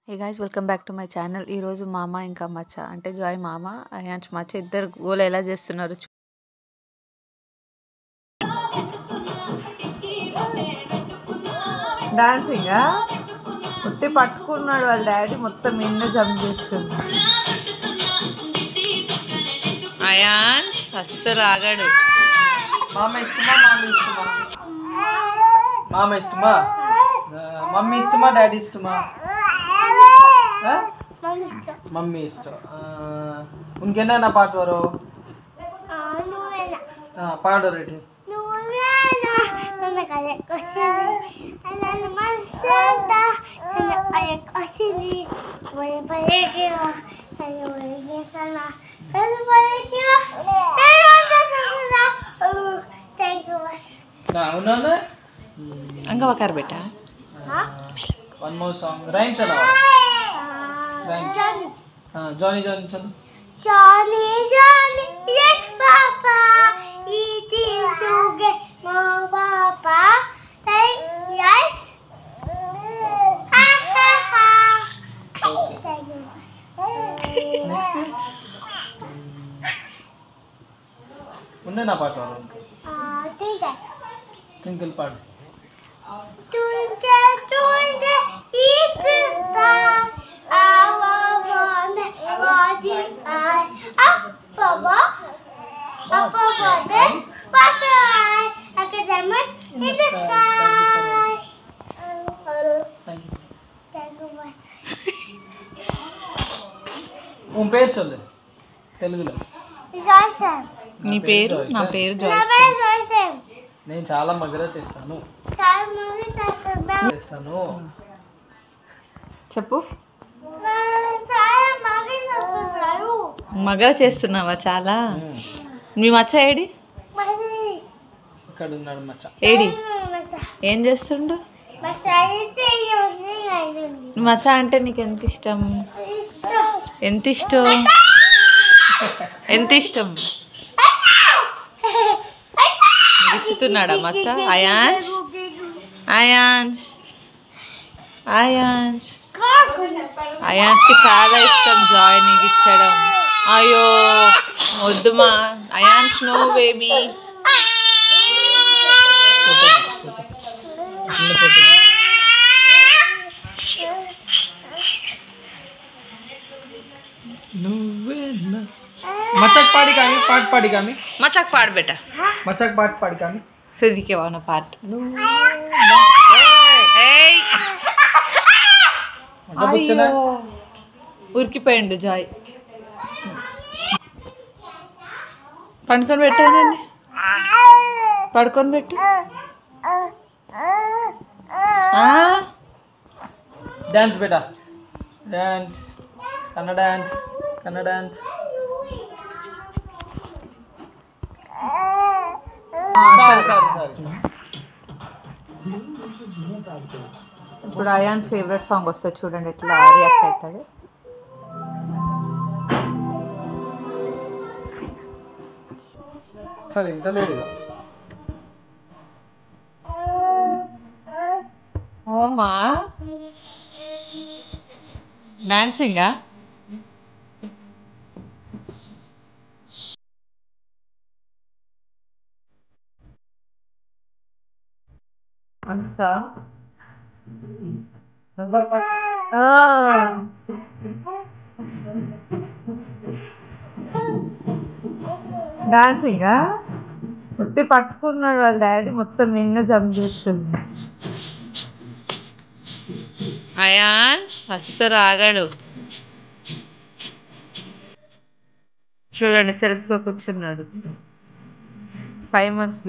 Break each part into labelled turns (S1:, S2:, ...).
S1: Hey guys welcome back to my channel. ఈరోజు మామ ఇంకా మచ్చ అంటే జాయ్ మామ అయాన్స్ మచ్చ ఇద్దరు గోల ఎలా చేస్తున్నారు డాన్సింగ్ ఉట్టి పట్టుకున్నాడు వాళ్ళ డాడీ మొత్తం నిన్న జంప్ చేస్తుంది. అయాన్స్ అస్సలు ఆగాడు.
S2: మామ ఇష్టమా మామ ఇష్టమా మమ్మీ ఇష్టమా డాడీ ఇష్టమా मम्मी इष्ट उनके ना पाट वरो पाड़ो रेडी
S1: अंगा वकार बेटा
S2: वन मोर सॉन्ग राइम चलाओ Johnny Johnny चलो
S3: Johnny Johnny yes papa eating sugar more papa say yes ha ha ha
S2: next उन्हें ना पाट वालों
S3: ठीक है
S2: ट्विंकल पाट
S3: twinkle twinkle little star what is I up above the butterfly like a diamond in the sky. Thank you much.
S2: उन पेर चले तेलुगु लो
S3: Joysen.
S1: నీ పేరు నా పేరు
S3: నా
S1: జాయ్.
S3: పేరు Joysen.
S2: నేను చాలా మగర చేస్తాను
S3: చాలా మంది చేస్తాను.
S1: చెప్పు.
S3: చాలా మంది చేస్తున్నారు.
S1: మగ చేస్తున్నావా చాలా? మీ మచ్చ ఏడి
S3: మరి
S2: ఇక్కడ ఉన్నాడు మచ్చ
S1: ఏడి ఏం చేస్తుండు? మచ్చ అంటే నీకు ఎంత ఇష్టం? ఎంత ఇష్టం? ఎంత ఇష్టం? ఇచ్చుతున్నాడా మచ్చ? అయాన్స్ అయాన్స్ అయాన్స్ అయాన్స్కి చాలా ఇష్టం జాయ్ నీకు ఇచ్చడం. అయ్యో వద్దుమా అయాన్స్, నో బేబీ.
S2: मचक पाड़ी कामी पाट पाड़ी कामी
S1: मचक पाड़ बेटा
S2: मचक पाट पाड़ी कामी
S1: सिद्धि के वाला पाट ఉరికిపోయిండు జాయ్. పడుకొని పెట్టానండి, పడుకొని పెట్టు.
S2: డాన్స్ బేటా dance Kannada dance Kannada dance
S1: ఇప్పుడు అయాన్ ఫేవరెట్ సాంగ్ వస్తుంది చూడండి ఎట్లా రియాక్ట్ అవుతాడు.
S2: సరే ఇంత లేదు
S1: ఓమా డాన్సింగా? అంతా డాన్సింగా ఉట్టి పట్టుకున్నాడు వాళ్ళ డాడీ మొత్తం నిన్న జంప్ చేస్తుంది. అయాన్ అస్సలు ఆగాడు. చూడండి సెల్ఫ్గా కూర్చున్నాడు. 5 months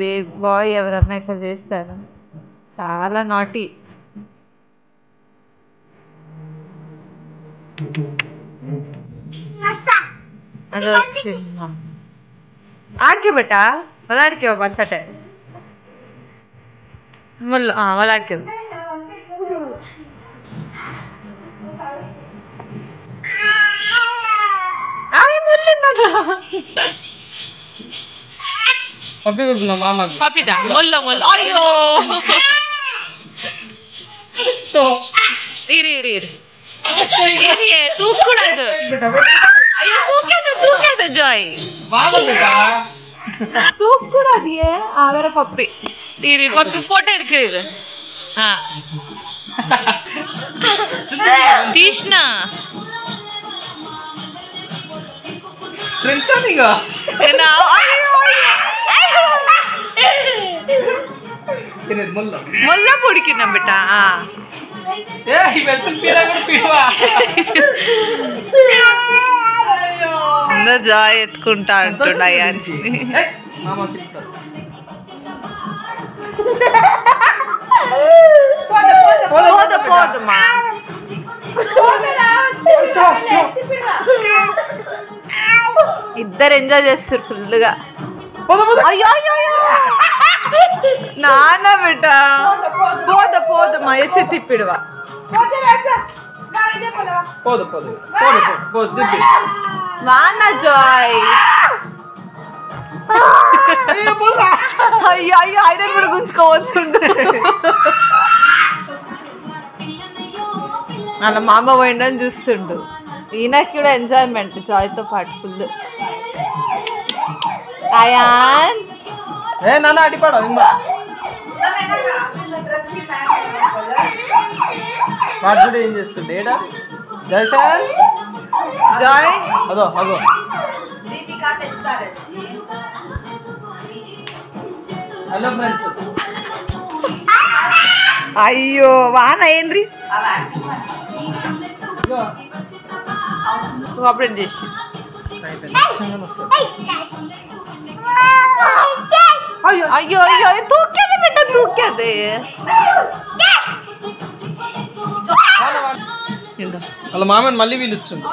S1: బాయ్ ఎవరన్నా ఇట్లా చేస్తారా? చాలా నాటి. అది వచ్చిందా ఆడికే బేటా వలాడికే బచ్చటే ముళ్ళు వలాడికే Papita, mulla mulla. Ayo. So, ir. தூக்கூடாது. ஐயோ தூக்காத ஜாய். தூக்கூடாது. வேற பப்பி ஒரு போட்டோ இருக்குது. తీసినా
S2: ఫ్రెండ్సా నీగా
S1: మొల్ల పొడికినా బిడ్డ జాయ్ ఎత్తుకుంటా అంటుండ పోదమ్మా ఇద్దరు ఎంజాయ్ చేస్తారు ఫుల్గా. అయ్యో నాన్న బిడ్డ పోదమ్మా ఎచ్చి తిప్పిడువా నాన్న జాయ్. అయ్యో ఆయన కూడా గుంజుకోవచ్చు. అలా మామ పోయిండని చూస్తుండు. ఈయనకి కూడా ఎంజాయ్మెంట్ జాయ్తో పాటు ఫుల్. అయాన్
S2: నాన్న అడిపాడు వాడు ఏం చేస్తుండే జాయ్ సార్
S1: జాయ్
S2: అదో అదో హలో ఫ్రెండ్స్.
S1: అయ్యో వాన ఏంద్రి నువ్వు అప్డేట్ చేసి అయ్యో అయ్యో తూకేది బిడ్డ తూకేది.
S2: వాళ్ళ మామని మళ్ళీ పిలుస్తుంది.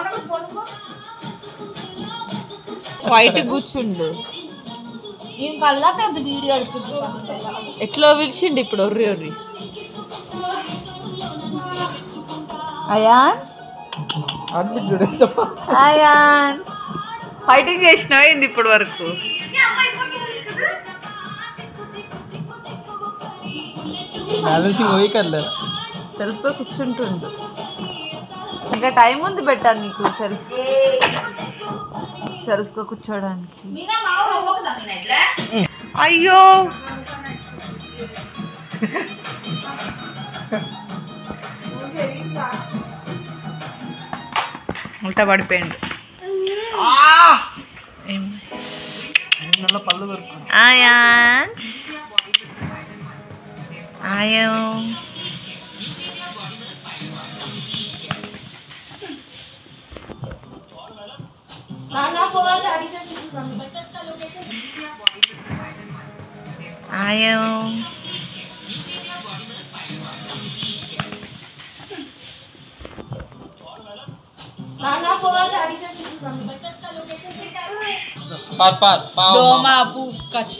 S1: బయట కూర్చుండు. ఎట్లా పిలిచిండు ఇప్పుడు ఒర్రి ఒర్రి. అయాన్ అయాన్ ఫైటింగ్ చేసినావు ఏంది ఇప్పటి వరకు? సెల్ఫ్గా కూర్చుంటుండు. ఇంకా టైం ఉంది పెట్టా నీకు సెల్ఫ్గా కూర్చోడానికి. అయ్యో ఉల్టా పడిపోయిండు.
S2: పళ్ళు దొరుకుతుంది.
S1: అయాన్ అయ్యో ayo
S2: Pat,
S1: Doma, bu kaç